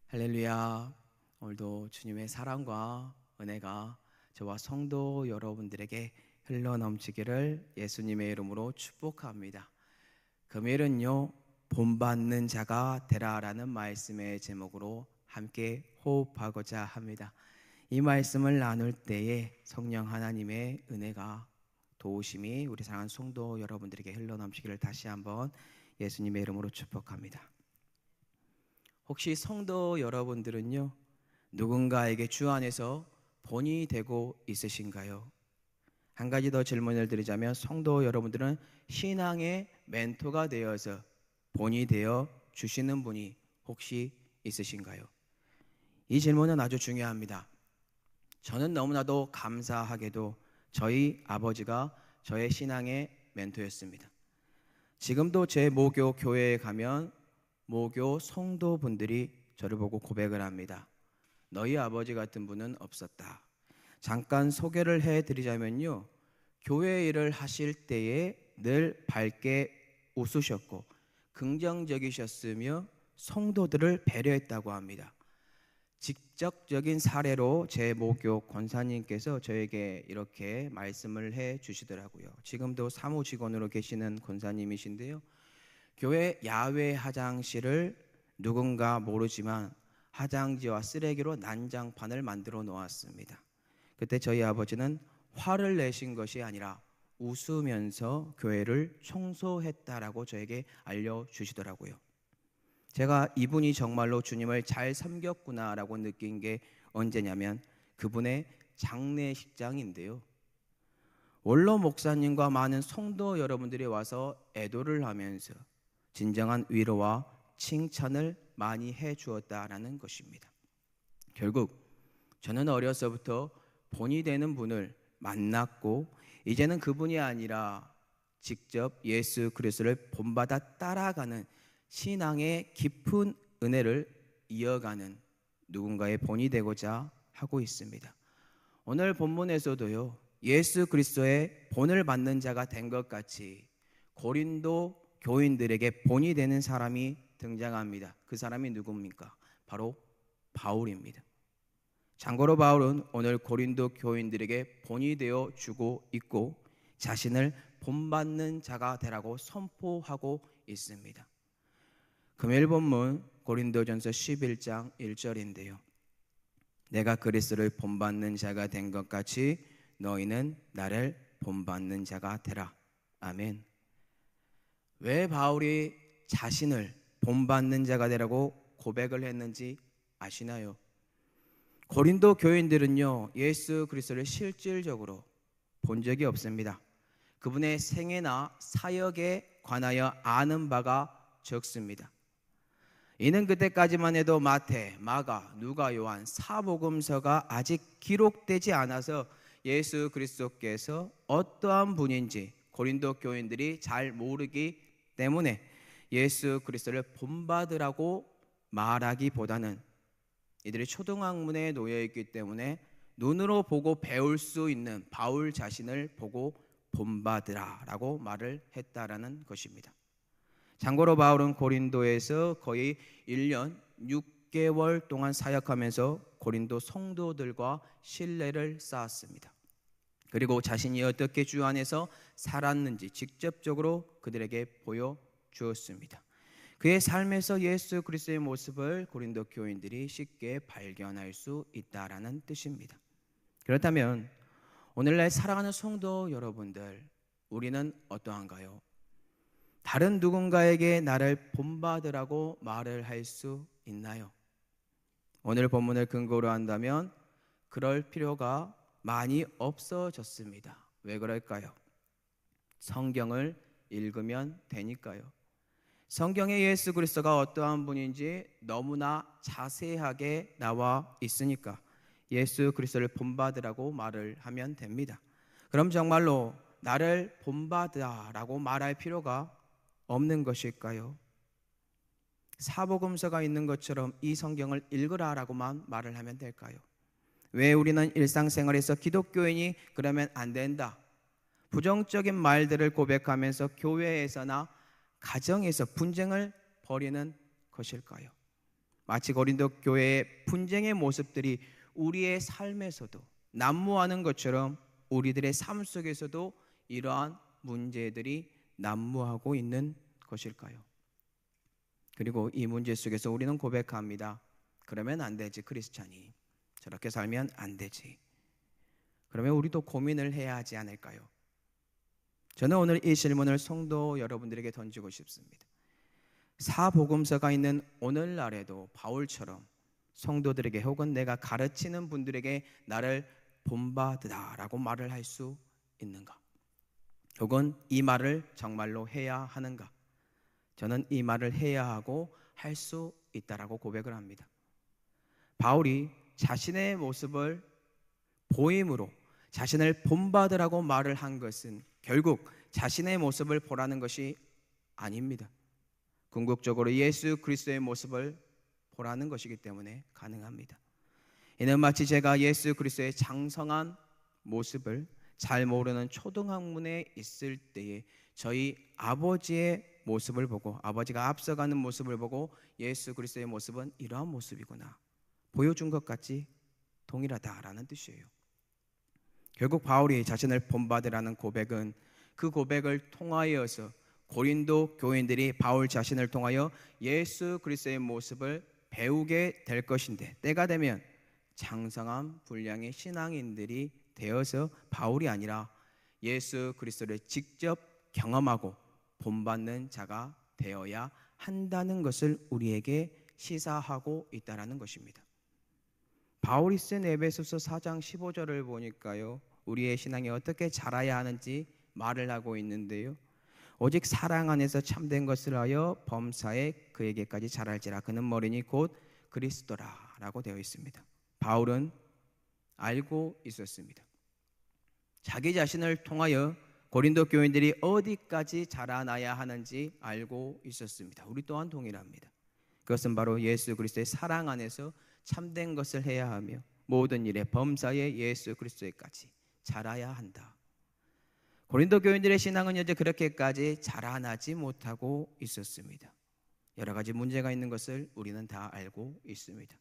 할렐루야. 오늘도 주님의 사랑과 은혜가 저와 성도 여러분들에게 흘러넘치기를 예수님의 이름으로 축복합니다. 금요일은요, 본받는 자가 되라라는 말씀의 제목으로 함께 호흡하고자 합니다. 이 말씀을 나눌 때에 성령 하나님의 은혜가 도우심이 우리 사랑하는 성도 여러분들에게 흘러넘치기를 다시 한번 예수님의 이름으로 축복합니다. 혹시 성도 여러분들은요, 누군가에게 주 안에서 본이 되고 있으신가요? 한 가지 더 질문을 드리자면, 성도 여러분들은 신앙의 멘토가 되어서 본이 되어 주시는 분이 혹시 있으신가요? 이 질문은 아주 중요합니다. 저는 너무나도 감사하게도 저희 아버지가 저의 신앙의 멘토였습니다. 지금도 제 모교 교회에 가면 모교 성도분들이 저를 보고 고백을 합니다. 너희 아버지 같은 분은 없었다. 잠깐 소개를 해드리자면요, 교회 일을 하실 때에 늘 밝게 웃으셨고 긍정적이셨으며 성도들을 배려했다고 합니다. 직접적인 사례로 제 모교 권사님께서 저에게 이렇게 말씀을 해 주시더라고요. 지금도 사무직원으로 계시는 권사님이신데요, 교회 야외 화장실을 누군가 모르지만 화장지와 쓰레기로 난장판을 만들어 놓았습니다. 그때 저희 아버지는 화를 내신 것이 아니라 웃으면서 교회를 청소했다라고 저에게 알려주시더라고요. 제가 이분이 정말로 주님을 잘 섬겼구나라고 느낀 게 언제냐면 그분의 장례식장인데요, 원로 목사님과 많은 성도 여러분들이 와서 애도를 하면서 진정한 위로와 칭찬을 많이 해주었다라는 것입니다. 결국 저는 어려서부터 본이 되는 분을 만났고, 이제는 그분이 아니라 직접 예수 그리스도를 본받아 따라가는 신앙의 깊은 은혜를 이어가는 누군가의 본이 되고자 하고 있습니다. 오늘 본문에서도요, 예수 그리스도의 본을 받는 자가 된 것 같이 고린도 교인들에게 본이 되는 사람이 등장합니다. 그 사람이 누굽니까? 바로 바울입니다. 참고로 바울은 오늘 고린도 교인들에게 본이 되어 주고 있고 자신을 본받는 자가 되라고 선포하고 있습니다. 금요일 본문 고린도전서 11장 1절인데요. 내가 그리스도를 본받는 자가 된 것 같이 너희는 나를 본받는 자가 되라. 아멘. 왜 바울이 자신을 본받는 자가 되라고 고백을 했는지 아시나요? 고린도 교인들은요, 예수 그리스도를 실질적으로 본 적이 없습니다. 그분의 생애나 사역에 관하여 아는 바가 적습니다. 이는 그때까지만 해도 마태, 마가, 누가, 요한, 사복음서가 아직 기록되지 않아서 예수 그리스도께서 어떠한 분인지 고린도 교인들이 잘 모르기 때문에 예수 그리스도를 본받으라고 말하기보다는 이들이 초등학문에 놓여 있기 때문에 눈으로 보고 배울 수 있는 바울 자신을 보고 본받으라라고 말을 했다라는 것입니다. 참고로 바울은 고린도에서 거의 1년 6개월 동안 사역하면서 고린도 성도들과 신뢰를 쌓았습니다. 그리고 자신이 어떻게 주 안에서 살았는지 직접적으로 그들에게 보여주었습니다. 그의 삶에서 예수 그리스도의 모습을 고린도 교인들이 쉽게 발견할 수 있다라는 뜻입니다. 그렇다면 오늘날 사랑하는 성도 여러분들, 우리는 어떠한가요? 다른 누군가에게 나를 본받으라고 말을 할 수 있나요? 오늘 본문을 근거로 한다면 그럴 필요가 많이 없어졌습니다. 왜 그럴까요? 성경을 읽으면 되니까요. 성경에 예수 그리스도가 어떠한 분인지 너무나 자세하게 나와 있으니까 예수 그리스도를 본받으라고 말을 하면 됩니다. 그럼 정말로 나를 본받으라고 말할 필요가 없는 것일까요? 사복음서가 있는 것처럼 이 성경을 읽으라라고만 말을 하면 될까요? 왜 우리는 일상생활에서 기독교인이 그러면 안 된다, 부정적인 말들을 고백하면서 교회에서나 가정에서 분쟁을 벌이는 것일까요? 마치 고린도 교회의 분쟁의 모습들이 우리의 삶에서도 난무하는 것처럼 우리들의 삶 속에서도 이러한 문제들이 난무하고 있는 것일까요? 그리고 이 문제 속에서 우리는 고백합니다. 그러면 안 되지, 크리스찬이. 저렇게 살면 안 되지. 그러면 우리도 고민을 해야 하지 않을까요? 저는 오늘 이 질문을 성도 여러분들에게 던지고 싶습니다. 사복음서가 있는 오늘날에도 바울처럼 성도들에게 혹은 내가 가르치는 분들에게 나를 본받으라라고 말을 할 수 있는가? 혹은 이 말을 정말로 해야 하는가? 저는 이 말을 해야 하고 할 수 있다라고 고백을 합니다. 바울이 자신의 모습을 보임으로 자신을 본받으라고 말을 한 것은 결국 자신의 모습을 보라는 것이 아닙니다. 궁극적으로 예수 그리스도의 모습을 보라는 것이기 때문에 가능합니다. 이는 마치 제가 예수 그리스도의 장성한 모습을 잘 모르는 초등학문에 있을 때에 저희 아버지의 모습을 보고, 아버지가 앞서가는 모습을 보고 예수 그리스도의 모습은 이러한 모습이구나 보여준 것 같이 동일하다라는 뜻이에요. 결국 바울이 자신을 본받으라는 고백은 그 고백을 통하여서 고린도 교인들이 바울 자신을 통하여 예수 그리스도의 모습을 배우게 될 것인데, 때가 되면 장성한 분량의 신앙인들이 되어서 바울이 아니라 예수 그리스도를 직접 경험하고 본받는 자가 되어야 한다는 것을 우리에게 시사하고 있다는 것입니다. 바울이 쓴 에베소서 4장 15절을 보니까요, 우리의 신앙이 어떻게 자라야 하는지 말을 하고 있는데요, 오직 사랑 안에서 참된 것을 하여 범사에 그에게까지 자랄지라. 그는 머리니 곧 그리스도라 라고 되어 있습니다. 바울은 알고 있었습니다. 자기 자신을 통하여 고린도 교인들이 어디까지 자라나야 하는지 알고 있었습니다. 우리 또한 동일합니다. 그것은 바로 예수 그리스도의 사랑 안에서 참된 것을 해야 하며 모든 일에 범사에 예수 그리스도에까지 자라야 한다. 고린도 교인들의 신앙은 현재 그렇게까지 자라나지 못하고 있었습니다. 여러 가지 문제가 있는 것을 우리는 다 알고 있습니다.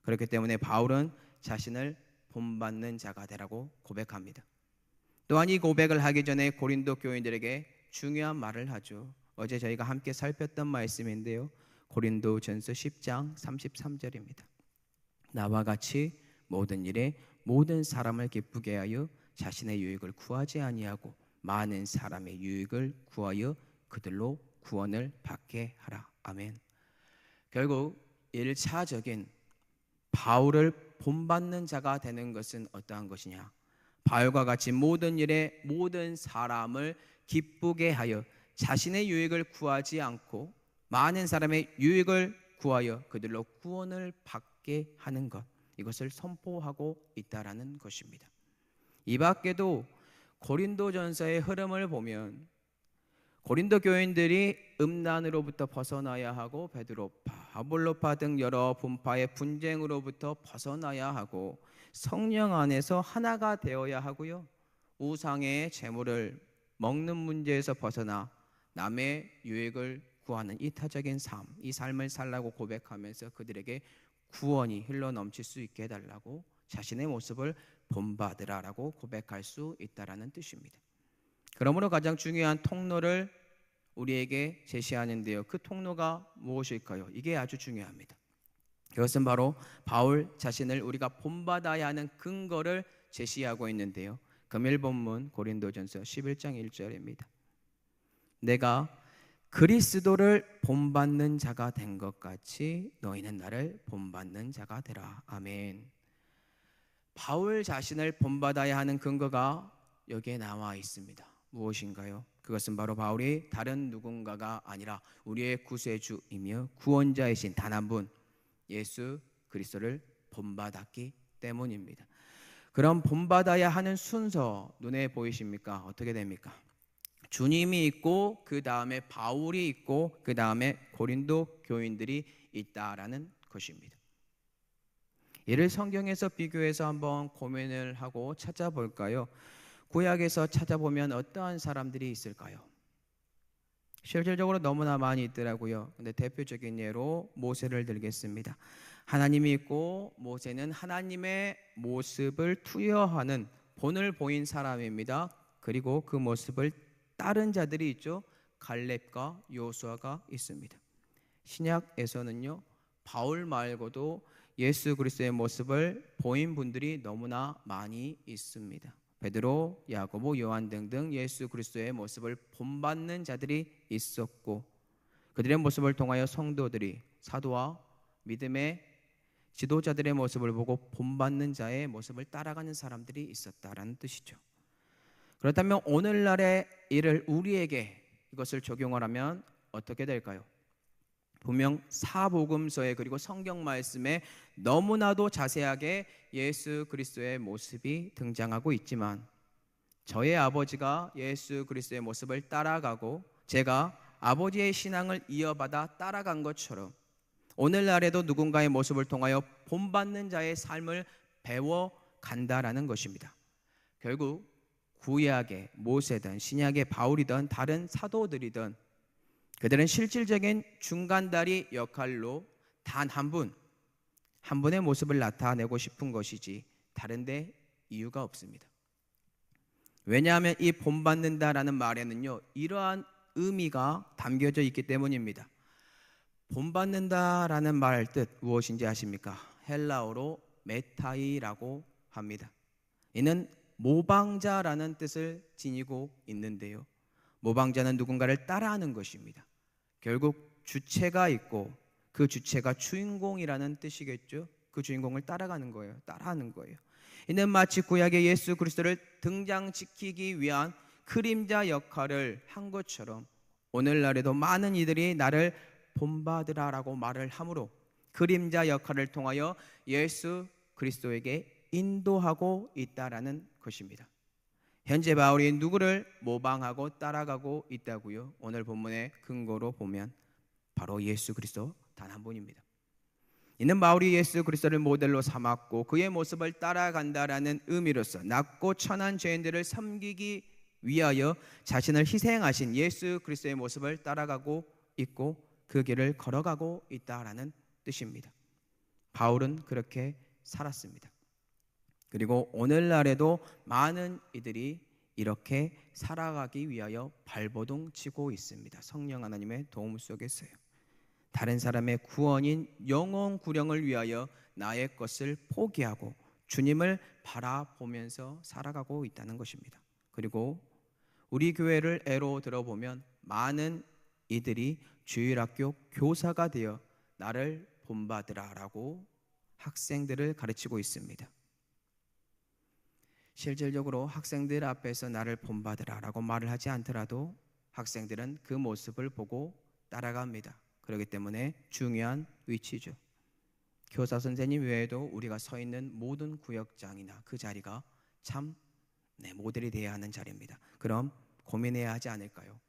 그렇기 때문에 바울은 자신을 본받는 자가 되라고 고백합니다. 또한 이 고백을 하기 전에 고린도 교인들에게 중요한 말을 하죠. 어제 저희가 함께 살폈던 말씀인데요, 고린도전서 10장 33절입니다. 나와 같이 모든 일에 모든 사람을 기쁘게 하여 자신의 유익을 구하지 아니하고 많은 사람의 유익을 구하여 그들로 구원을 받게 하라. 아멘. 결국 1차적인 바울을 본받는 자가 되는 것은 어떠한 것이냐? 바울과 같이 모든 일에 모든 사람을 기쁘게 하여 자신의 유익을 구하지 않고 많은 사람의 유익을 구하여 그들로 구원을 받게 하는 것, 이것을 선포하고 있다라는 것입니다. 이 밖에도 고린도전서의 흐름을 보면 고린도 교인들이 음란으로부터 벗어나야 하고 베드로파, 아볼로파 등 여러 분파의 분쟁으로부터 벗어나야 하고 성령 안에서 하나가 되어야 하고요, 우상의 재물을 먹는 문제에서 벗어나 남의 유익을 구하는 이타적인 삶, 이 삶을 살라고 고백하면서 그들에게 구원이 흘러넘칠 수 있게 해달라고 자신의 모습을 본받으라라고 고백할 수 있다라는 뜻입니다. 그러므로 가장 중요한 통로를 우리에게 제시하는데요, 그 통로가 무엇일까요? 이게 아주 중요합니다. 그것은 바로 바울 자신을 우리가 본받아야 하는 근거를 제시하고 있는데요, 금일 본문 고린도전서 11장 1절입니다. 내가 그리스도를 본받는 자가 된 것 같이 너희는 나를 본받는 자가 되라. 아멘. 바울 자신을 본받아야 하는 근거가 여기에 나와 있습니다. 무엇인가요? 그것은 바로 바울이 다른 누군가가 아니라 우리의 구세주이며 구원자이신 단 한 분 예수 그리스도를 본받았기 때문입니다. 그럼 본받아야 하는 순서 눈에 보이십니까? 어떻게 됩니까? 주님이 있고 그 다음에 바울이 있고 그 다음에 고린도 교인들이 있다라는 것입니다. 이를 성경에서 비교해서 한번 고민을 하고 찾아볼까요? 구약에서 찾아보면 어떠한 사람들이 있을까요? 실질적으로 너무나 많이 있더라고요. 근데 대표적인 예로 모세를 들겠습니다. 하나님이 있고 모세는 하나님의 모습을 투여하는 본을 보인 사람입니다. 그리고 그 모습을 따른 자들이 있죠. 갈렙과 요수아가 있습니다. 신약에서는요, 바울 말고도 예수 그리스도의 모습을 보인 분들이 너무나 많이 있습니다. 베드로, 야고보, 요한 등등 예수 그리스도의 모습을 본받는 자들이 있었고, 그들의 모습을 통하여 성도들이 사도와 믿음의 지도자들의 모습을 보고 본받는 자의 모습을 따라가는 사람들이 있었다라는 뜻이죠. 그렇다면 오늘날의 일을 우리에게 이것을 적용을 하면 어떻게 될까요? 분명 사복음서에 그리고 성경 말씀에 너무나도 자세하게 예수 그리스도의 모습이 등장하고 있지만, 저의 아버지가 예수 그리스도의 모습을 따라가고 제가 아버지의 신앙을 이어받아 따라간 것처럼 오늘날에도 누군가의 모습을 통하여 본받는 자의 삶을 배워간다라는 것입니다. 결국 구약의 모세든 신약의 바울이든 다른 사도들이든 그들은 실질적인 중간다리 역할로 단 한 분의 모습을 나타내고 싶은 것이지 다른데 이유가 없습니다. 왜냐하면 이 본받는다라는 말에는요, 이러한 의미가 담겨져 있기 때문입니다. 본받는다라는 말 뜻 무엇인지 아십니까? 헬라어로 메타이라고 합니다. 이는 모방자라는 뜻을 지니고 있는데요, 모방자는 누군가를 따라하는 것입니다. 결국 주체가 있고 그 주체가 주인공이라는 뜻이겠죠. 그 주인공을 따라가는 거예요. 따라하는 거예요. 이는 마치 구약의 예수 그리스도를 등장시키기 위한 그림자 역할을 한 것처럼 오늘날에도 많은 이들이 나를 본받으라라고 말을 하므로 그림자 역할을 통하여 예수 그리스도에게 인도하고 있다라는 것입니다. 현재 바울이 누구를 모방하고 따라가고 있다고요? 오늘 본문의 근거로 보면 바로 예수 그리스도 단 한 분입니다. 이는 바울이 예수 그리스도를 모델로 삼았고 그의 모습을 따라간다라는 의미로서 낮고 천한 죄인들을 섬기기 위하여 자신을 희생하신 예수 그리스도의 모습을 따라가고 있고 그 길을 걸어가고 있다라는 뜻입니다. 바울은 그렇게 살았습니다. 그리고 오늘날에도 많은 이들이 이렇게 살아가기 위하여 발버둥 치고 있습니다. 성령 하나님의 도움 속에서요. 다른 사람의 구원인 영혼 구령을 위하여 나의 것을 포기하고 주님을 바라보면서 살아가고 있다는 것입니다. 그리고 우리 교회를 예로 들어보면 많은 이들이 주일학교 교사가 되어 나를 본받으라라고 학생들을 가르치고 있습니다. 실질적으로 학생들 앞에서 나를 본받으라라고 말을 하지 않더라도 학생들은 그 모습을 보고 따라갑니다. 그렇기 때문에 중요한 위치죠. 교사 선생님 외에도 우리가 서 있는 모든 구역장이나 그 자리가 참 모델이 되어야 하는 자리입니다. 그럼 고민해야 하지 않을까요?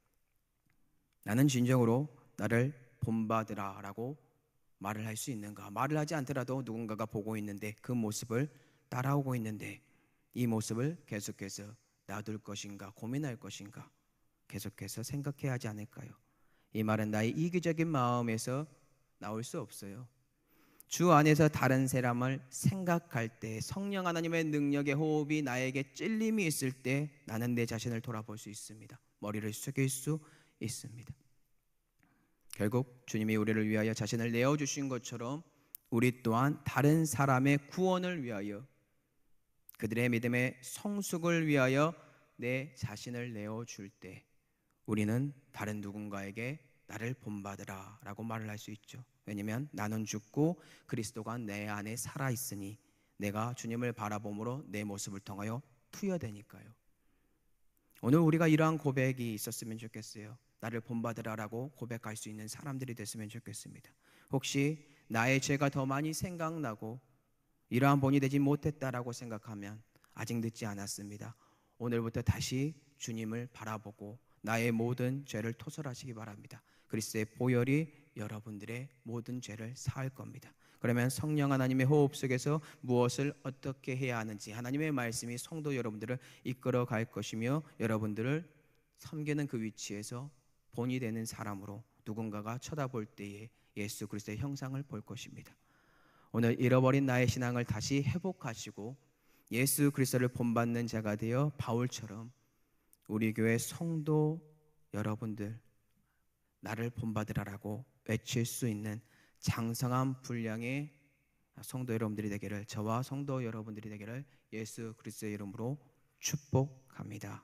나는 진정으로 나를 본받으라라고 말을 할 수 있는가? 말을 하지 않더라도 누군가가 보고 있는데 그 모습을 따라오고 있는데 이 모습을 계속해서 놔둘 것인가, 고민할 것인가, 계속해서 생각해야 하지 않을까요? 이 말은 나의 이기적인 마음에서 나올 수 없어요. 주 안에서 다른 사람을 생각할 때 성령 하나님의 능력의 호흡이 나에게 찔림이 있을 때 나는 내 자신을 돌아볼 수 있습니다. 머리를 숙일 수 있습니다. 결국 주님이 우리를 위하여 자신을 내어주신 것처럼 우리 또한 다른 사람의 구원을 위하여 그들의 믿음의 성숙을 위하여 내 자신을 내어줄 때 우리는 다른 누군가에게 나를 본받으라 라고 말을 할 수 있죠. 왜냐하면 나는 죽고 그리스도가 내 안에 살아있으니 내가 주님을 바라봄으로 내 모습을 통하여 투여되니까요. 오늘 우리가 이러한 고백이 있었으면 좋겠어요. 나를 본받으라 라고 고백할 수 있는 사람들이 됐으면 좋겠습니다. 혹시 나의 죄가 더 많이 생각나고 이러한 본이 되지 못했다라고 생각하면 아직 늦지 않았습니다. 오늘부터 다시 주님을 바라보고 나의 모든 죄를 토설하시기 바랍니다. 그리스도의 보혈이 여러분들의 모든 죄를 사할 겁니다. 그러면 성령 하나님의 호흡 속에서 무엇을 어떻게 해야 하는지 하나님의 말씀이 성도 여러분들을 이끌어 갈 것이며 여러분들을 섬기는 그 위치에서 본이 되는 사람으로 누군가가 쳐다볼 때에 예수 그리스도의 형상을 볼 것입니다. 오늘 잃어버린 나의 신앙을 다시 회복하시고 예수 그리스도를 본받는 자가 되어 바울처럼 우리 교회 성도 여러분들 나를 본받으라라고 외칠 수 있는 장성한 분량의 성도 여러분들이 되기를, 저와 성도 여러분들이 되기를 예수 그리스도의 이름으로 축복합니다.